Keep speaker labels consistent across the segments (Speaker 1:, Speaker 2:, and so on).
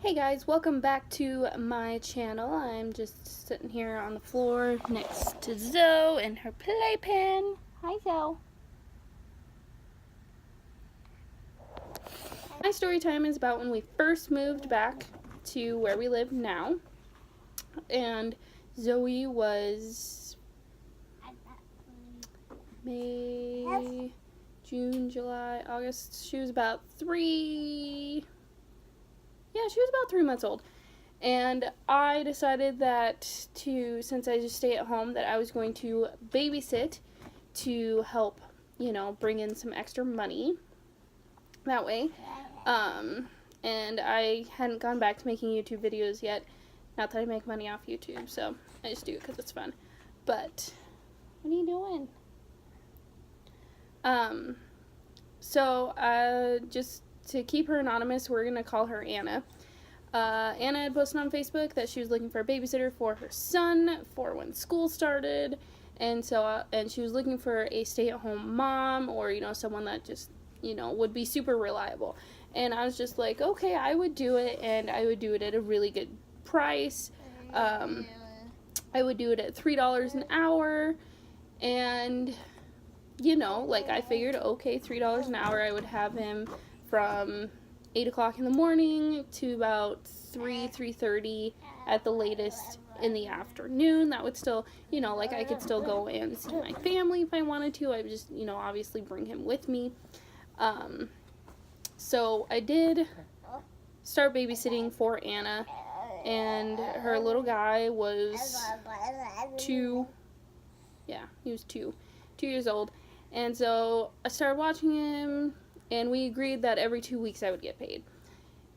Speaker 1: Hey guys, welcome back to my channel. I'm just sitting here on the floor next to Zoe and her playpen. Hi Zoe. My story time is about when we first moved back to where we live now. And Zoe was May, June, July, August. She was about 3 months old. And I decided that since I just stay at home, that I was going to babysit to help, bring in some extra money that way. And I hadn't gone back to making YouTube videos yet. Not that I make money off YouTube, so I just do it because it's fun. But, what are you doing? So, just to keep her anonymous, we're going to call her Anna. Anna had posted on Facebook that she was looking for a babysitter for her son for when school started, and she was looking for a stay-at-home mom or, someone that just, would be super reliable. And I was just like, okay, I would do it, and I would do it at a really good price. I would do it at $3 an hour, and, I figured, okay, $3 an hour, I would have him from 8 o'clock in the morning to about 3:30 at the latest in the afternoon. That would still, I could still go and see my family if I wanted to. I would just, obviously bring him with me. So I did start babysitting for Anna, and her little guy was 2. Yeah, he was 2 years old. And so I started watching him, and we agreed that every 2 weeks I would get paid.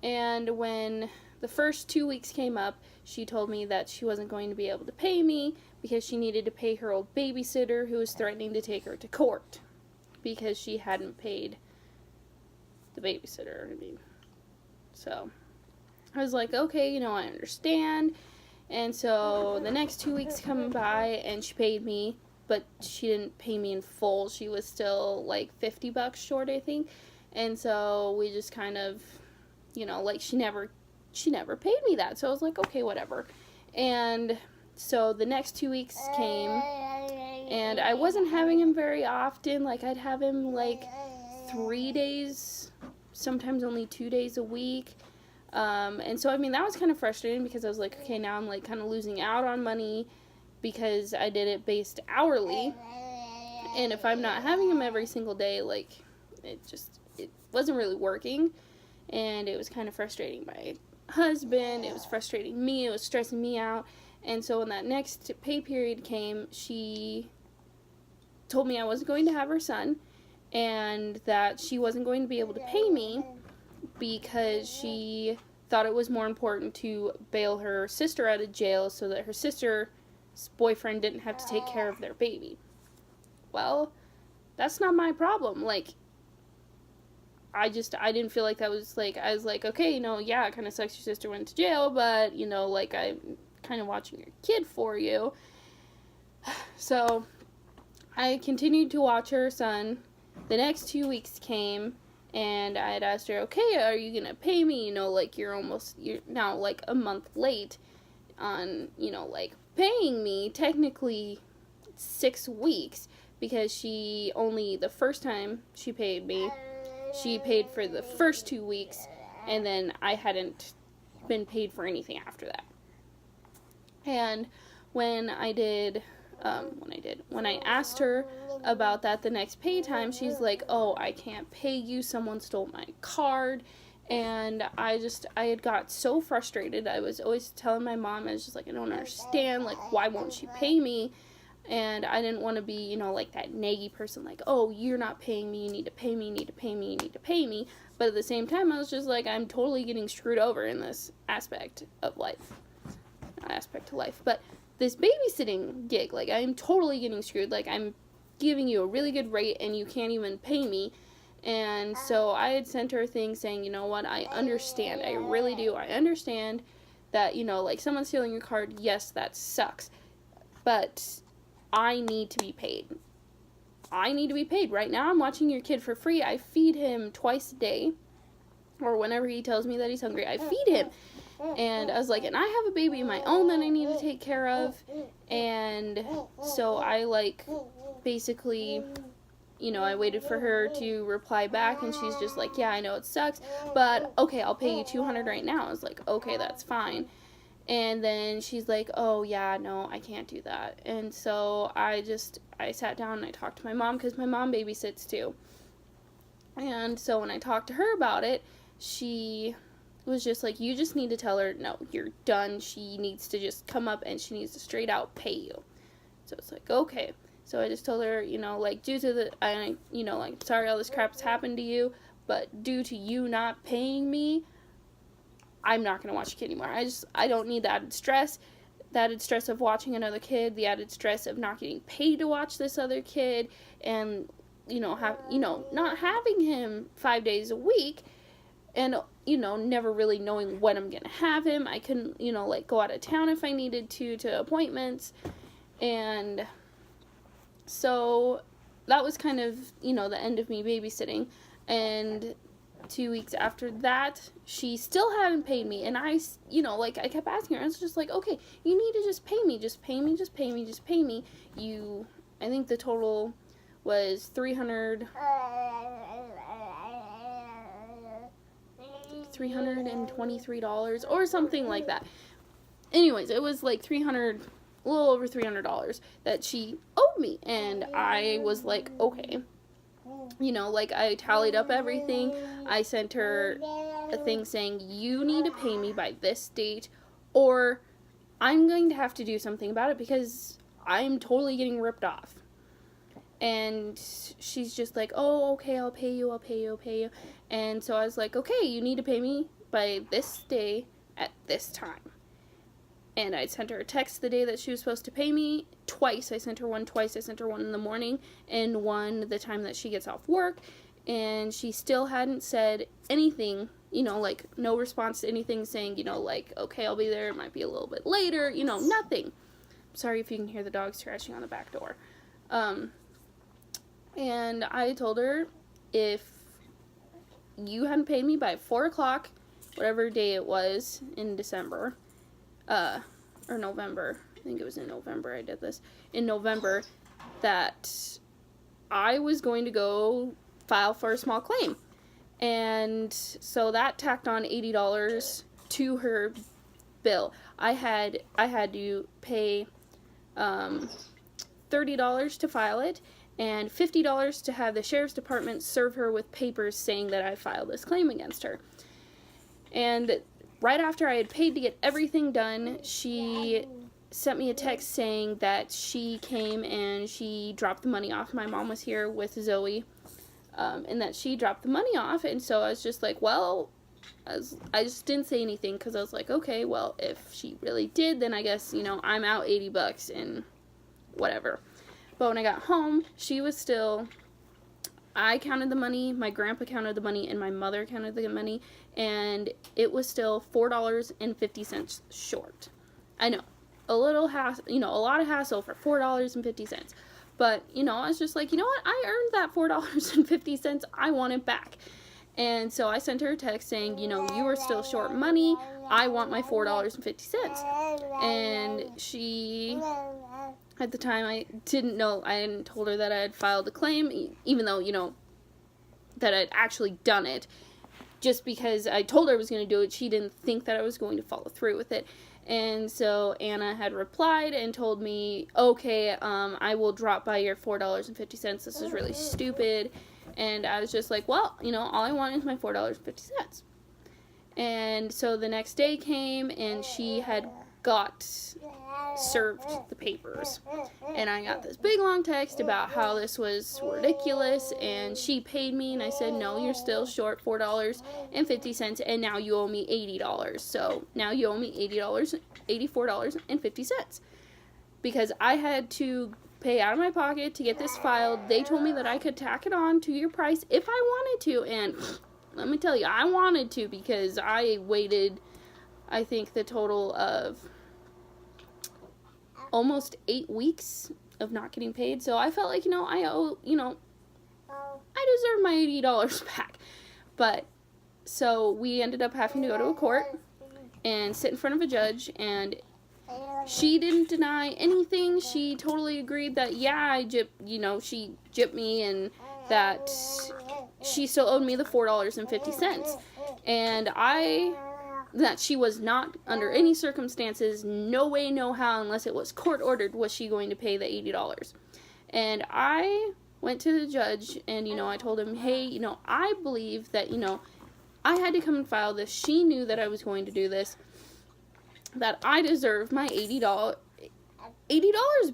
Speaker 1: And when the first 2 weeks came up, she told me that she wasn't going to be able to pay me because she needed to pay her old babysitter who was threatening to take her to court because she hadn't paid the babysitter. So I was like, okay, I understand. And so the next 2 weeks come by, and she paid me, but she didn't pay me in full. She was still like $50 short, I think. And so we just kind of, she never paid me that. So I was like, okay, whatever. And so the next 2 weeks came, and I wasn't having him very often. Like, I'd have him like 3 days, sometimes only 2 days a week. And so, that was kind of frustrating because I was like, okay, now I'm like kind of losing out on money because I did it based hourly. And if I'm not having him every single day, like, it wasn't really working. And it was kind of frustrating my husband. It was frustrating me. It was stressing me out. And so when that next pay period came, she told me I wasn't going to have her son and that she wasn't going to be able to pay me because she thought it was more important to bail her sister out of jail so that her sister's boyfriend didn't have to take care of their baby. Well, that's not my problem. Like, I didn't feel like that was, like, I was like, okay, yeah, it kind of sucks your sister went to jail, but, like, I'm kind of watching your kid for you. So I continued to watch her son. The next 2 weeks came, and I had asked her, okay, are you going to pay me? Like, you're now, like, a month late on, like, paying me. Technically 6 weeks, because the first time she paid me, she paid for the first 2 weeks, and then I hadn't been paid for anything after that. And when I asked her about that the next pay time, she's like, oh, I can't pay you, someone stole my card. And I had got so frustrated. I was always telling my mom, I was just like, I don't understand, like, why won't she pay me? And I didn't want to be, like that naggy person, like, oh, you're not paying me, you need to pay me, you need to pay me, you need to pay me. But at the same time, I was just like, I'm totally getting screwed over in this aspect of life. Not aspect to life, but this babysitting gig, like, I'm totally getting screwed. Like, I'm giving you a really good rate, and you can't even pay me. And so I had sent her a thing saying, you know what, I understand, I really do, I understand that, like, someone stealing your card, yes, that sucks. But I need to be paid. I need to be paid. Right now, I'm watching your kid for free. I feed him twice a day. or whenever he tells me that he's hungry, I feed him. And I was like, and I have a baby of my own that I need to take care of. And so I, like, basically, you know, I waited for her to reply back, and she's just like, yeah, I know it sucks, but okay, I'll pay you $200 right now. I was like, okay, that's fine. And then she's like, oh, yeah, no, I can't do that. And so I sat down and I talked to my mom, because my mom babysits too. And so when I talked to her about it, she was just like, you just need to tell her, no, you're done. She needs to just come up and she needs to straight out pay you. So it's like, okay. So I just told her, you know, like, due to you know, like, sorry all this crap's happened to you, but due to you not paying me, I'm not going to watch your kid anymore. I don't need the added stress of watching another kid, the added stress of not getting paid to watch this other kid, and, you know, not having him 5 days a week, and, you know, never really knowing when I'm going to have him. I couldn't, you know, like, go out of town if I needed to appointments, and so that was kind of, you know, the end of me babysitting. And 2 weeks after that, she still hadn't paid me, and I, you know, like, I kept asking her. I was just like, okay, you need to just pay me, just pay me, just pay me, just pay me. I think the total was $323 or something like that. Anyways, it was like a little over $300 that she owed me, and I was like, okay. You know, like, I tallied up everything. I sent her a thing saying, you need to pay me by this date, or I'm going to have to do something about it, because I'm totally getting ripped off. And she's just like, oh, okay, I'll pay you. And so I was like, okay, you need to pay me by this day at this time. And I sent her a text the day that she was supposed to pay me twice. I sent her one twice. I sent her one in the morning and one the time that she gets off work. And she still hadn't said anything, you know, like, no response to anything saying, you know, like, okay, I'll be there. It might be a little bit later, you know, nothing. Sorry if you can hear the dog scratching on the back door. And I told her, if you hadn't paid me by 4 o'clock, whatever day it was in December, or November, I think it was in November I did this, in November, that I was going to go file for a small claim. And so that tacked on $80 to her bill. I had to pay $30 to file it, and $50 to have the sheriff's department serve her with papers saying that I filed this claim against her. And right after I had paid to get everything done, she sent me a text saying that she came and she dropped the money off. My mom was here with Zoe, and that she dropped the money off. And so I was just like, well, I just didn't say anything, because I was like, okay, well, if she really did, then I guess, you know, I'm out $80 and whatever. But when I got home, she was still, I counted the money, my grandpa counted the money, and my mother counted the money, and it was still $4.50 short. I know, a little hassle, you know, a lot of hassle for $4.50. But, you know, I was just like, you know what, I earned that $4.50, I want it back. And so I sent her a text saying, you know, you are still short money, I want my $4.50. And she, at the time, I hadn't told her that I had filed a claim, even though, you know, that I'd actually done it. Just because I told her I was going to do it, she didn't think that I was going to follow through with it. And so Anna had replied and told me, okay, I will drop by your $4.50. This is really stupid. And I was just like, well, you know, all I want is my $4.50. And so the next day came, and she had got served the papers. And I got this big long text about how this was ridiculous, and she paid me, and I said, no, you're still short $4.50, and now you owe me $80. So now you owe me $84.50. Because I had to pay out of my pocket to get this filed. They told me that I could tack it on to your price if I wanted to, and let me tell you, I wanted to, because I waited, I think, the total of almost 8 weeks of not getting paid. So I felt like, you know, I owe, you know, I deserve my $80 back. But so we ended up having to go to a court and sit in front of a judge, and she didn't deny anything. She totally agreed that, yeah, she gypped me, and that she still owed me the $4.50. And that she was not, under any circumstances, no way, no how, unless it was court ordered, was she going to pay the $80. And I went to the judge, and, I told him, hey, I believe that, I had to come and file this. She knew that I was going to do this, that I deserve my $80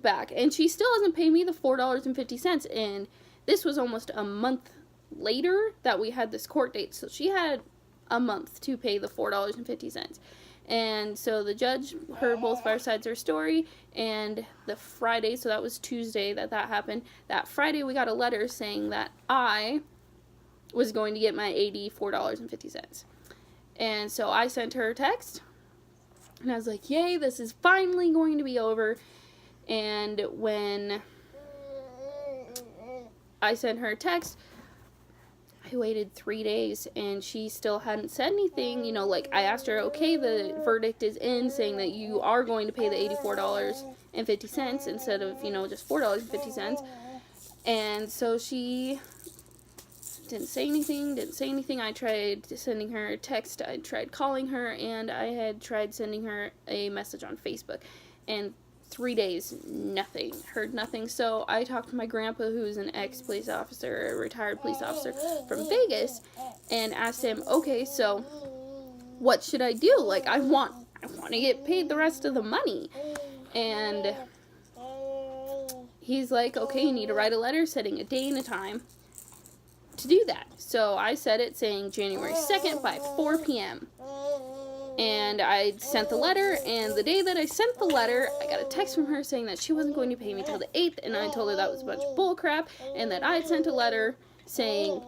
Speaker 1: back, and she still hasn't paid me the $4.50. And this was almost a month later that we had this court date, so she had a month to pay the $4.50. And so the judge heard both of our sides of our story, and the Friday, so that was Tuesday that happened, that Friday we got a letter saying that I was going to get my $84.50. And so I sent her a text, and I was like, yay, this is finally going to be over. And when I sent her a text, I waited 3 days, and she still hadn't said anything. I asked her, okay, the verdict is in, saying that you are going to pay the $84.50 instead of, just $4.50. And so she didn't say anything. I tried sending her a text, I tried calling her, and I had tried sending her a message on Facebook. And 3 days, nothing. Heard nothing. So I talked to my grandpa, who's an ex-police officer, a retired police officer from Vegas, and asked him, okay, so what should I do? I want to get paid the rest of the money. And he's like, okay, you need to write a letter setting a day and a time to do that. So I set it saying January 2nd by 4 p.m. And I sent the letter, and the day that I sent the letter, I got a text from her saying that she wasn't going to pay me till the 8th, and I told her that was a bunch of bull crap, and that I had sent a letter saying,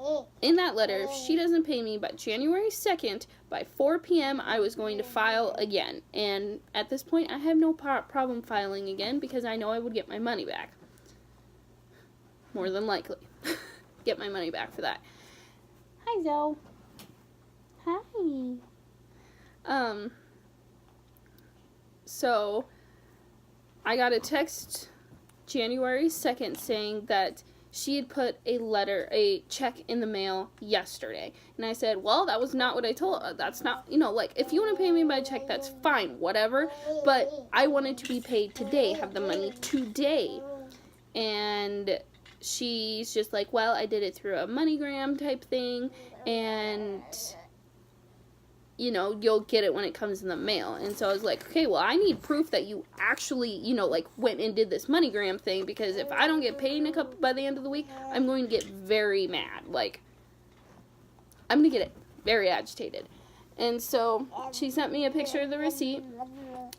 Speaker 1: in that letter, if she doesn't pay me by January 2nd, by 4 p.m., I was going to file again. And at this point, I have no problem filing again, because I know I would get my money back. More than likely. Get my money back for that. Hi, Zoe. Hi. So I got a text January 2nd saying that she had put a check in the mail yesterday. And I said, well, that was not what I told her. That's not, if you want to pay me by check, that's fine, whatever. But I wanted to be paid today, have the money today. And she's just like, well, I did it through a MoneyGram type thing, and you'll get it when it comes in the mail. And so I was like, okay, well, I need proof that you actually, went and did this MoneyGram thing, because if I don't get paid by the end of the week, I'm going to get very mad. I'm going to get very agitated. And so she sent me a picture of the receipt,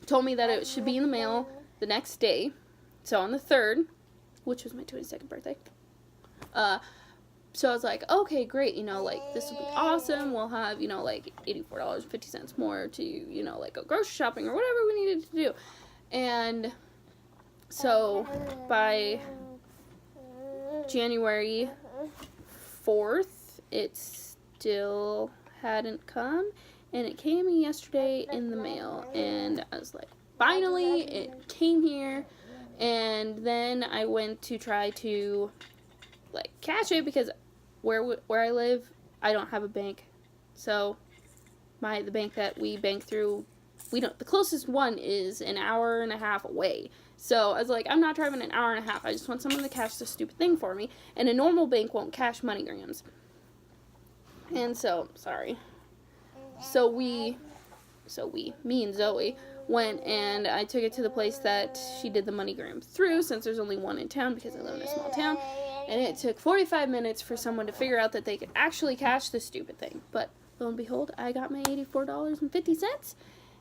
Speaker 1: told me that it should be in the mail the next day, so on the 3rd, which was my 22nd birthday. So I was like, okay, great, this will be awesome. We'll have, $84.50 more to, go grocery shopping or whatever we needed to do. And so by January 4th, it still hadn't come, and it came yesterday in the mail, and I was like, finally, it came here. And then I went to try to, cash it, because where I live, I don't have a bank. So, the bank that we bank through, the closest one is an hour and a half away. So, I was like, I'm not driving an hour and a half. I just want someone to cash this stupid thing for me. And a normal bank won't cash MoneyGrams. And so, sorry. So, me and Zoe went, and I took it to the place that she did the MoneyGram through, since there's only one in town, because I live in a small town. And it took 45 minutes for someone to figure out that they could actually cash this stupid thing. But lo and behold, I got my $84.50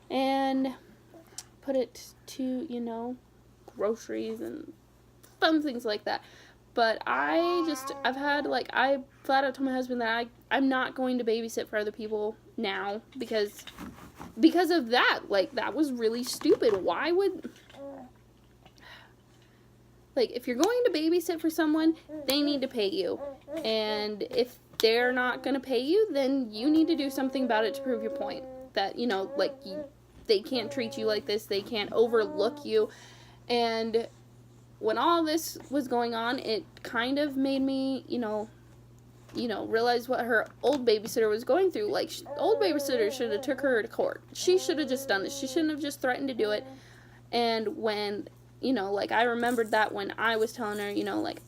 Speaker 1: and put it to, groceries and fun things like that. But I flat out told my husband that I'm not going to babysit for other people now, because of that. That was really stupid. Why would... if you're going to babysit for someone, they need to pay you. And if they're not going to pay you, then you need to do something about it to prove your point. That, you know, like, they can't treat you like this. They can't overlook you. And when all this was going on, it kind of made me, realize what her old babysitter was going through. Like, old babysitter should have took her to court. She should have just done this. She shouldn't have just threatened to do it. And when, I remembered that when I was telling her,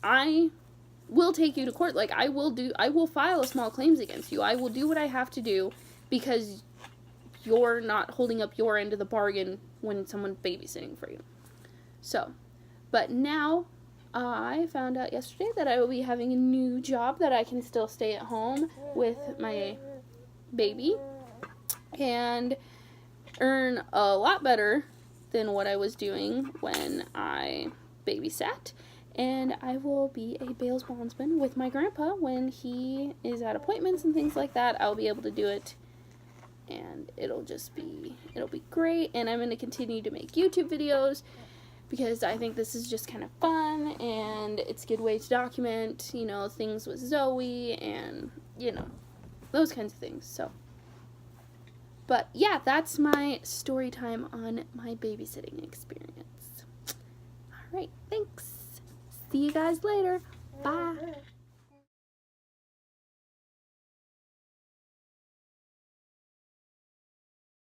Speaker 1: I will take you to court. Like, I will file a small claims against you. I will do what I have to do because you're not holding up your end of the bargain when someone's babysitting for you. So, but now I found out yesterday that I will be having a new job that I can still stay at home with my baby and earn a lot better than what I was doing when I babysat. And I will be a bail bondsman with my grandpa when he is at appointments and things like that. I'll be able to do it, and it'll be great. And I'm going to continue to make YouTube videos because I think this is just kind of fun, and it's a good way to document, things with Zoe and, those kinds of things. So, but yeah, that's my story time on my babysitting experience. All right, thanks. See you guys later. Bye.